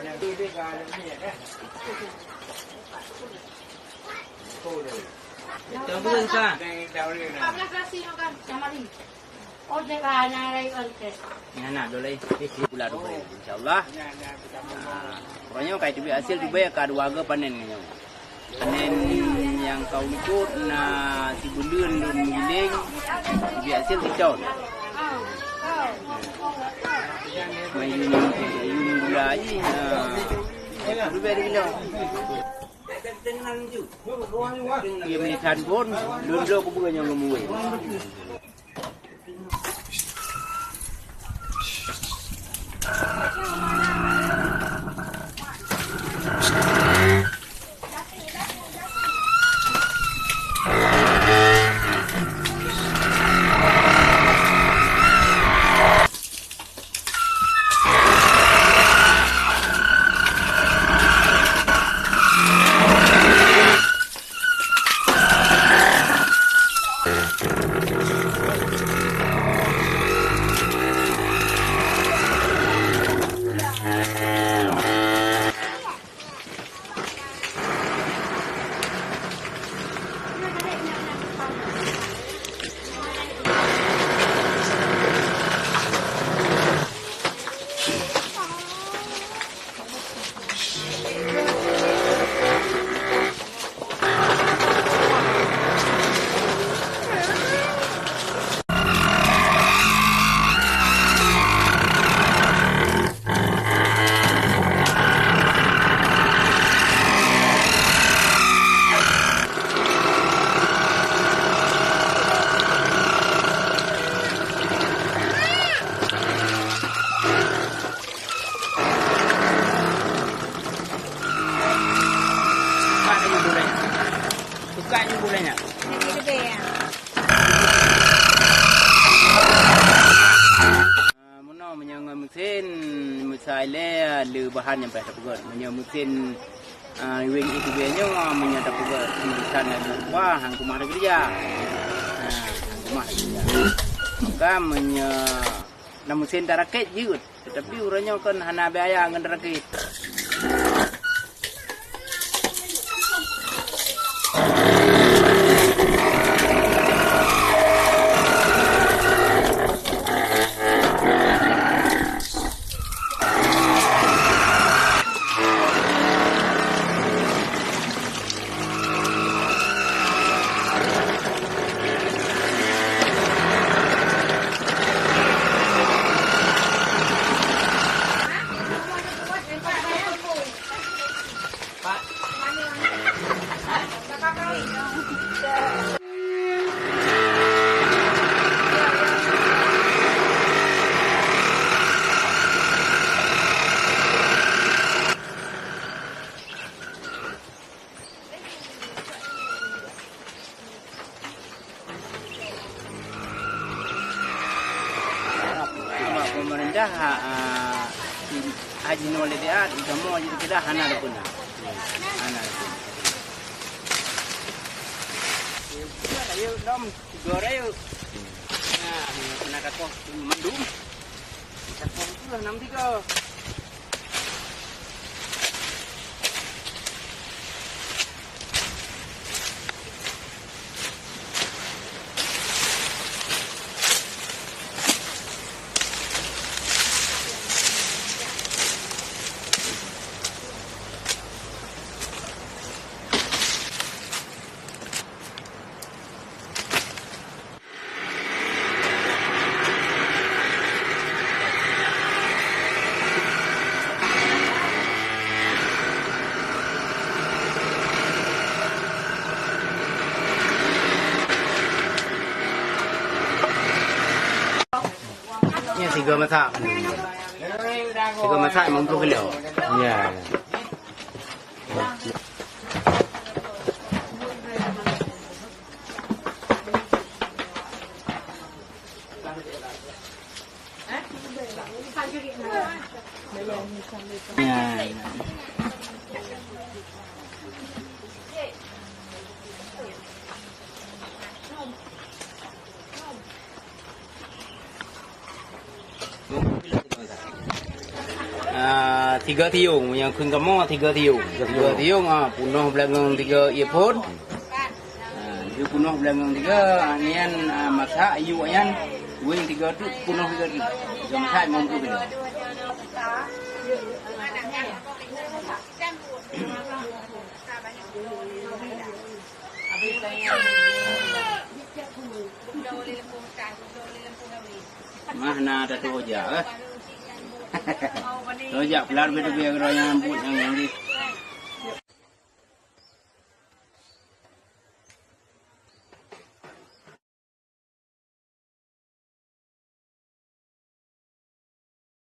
Terus kan? Nak boleh. Bulan boleh. InsyaAllah. Pokoknya kayak tu hasil tu baik kad warga panen ni. Panen yang kau ikut na si bulan dun giling. Tu hasil dicon. Main gula ni. Tu baik dia. Dia melihat pun, dulu aku bukan yang ngemui. Sukanya bulannya. Mana menyang mesin misalnya le bahan yang pada pegot menyang mesin wing itu biasanya menyata pegot mesin wah hang kumah kerja. Hang kumah kerja. Maka mesin taraket jut tetapi urangnya kan hana biaya ngan taraket. Pemerintah haji nolak dia, semua jadi kita hana ada pun, hana ada pun. Ayo dom, goreng yuk. Nah, kena kata mandum. Kata itu lah 63. Tiga masak. Tiga masak memang kilo. Ya. tiga tiung, yang kun kamu tiga tiung. Tiga tiung punuh belakang tiga earphone. Dia punuh belakang tiga, anian masak ayu ayan, wing tiga tu punuh tiga tu. Jom masak mampu tu. Mana ada tu aja. Tu aja pelar betul biar orang yang buat yang ni.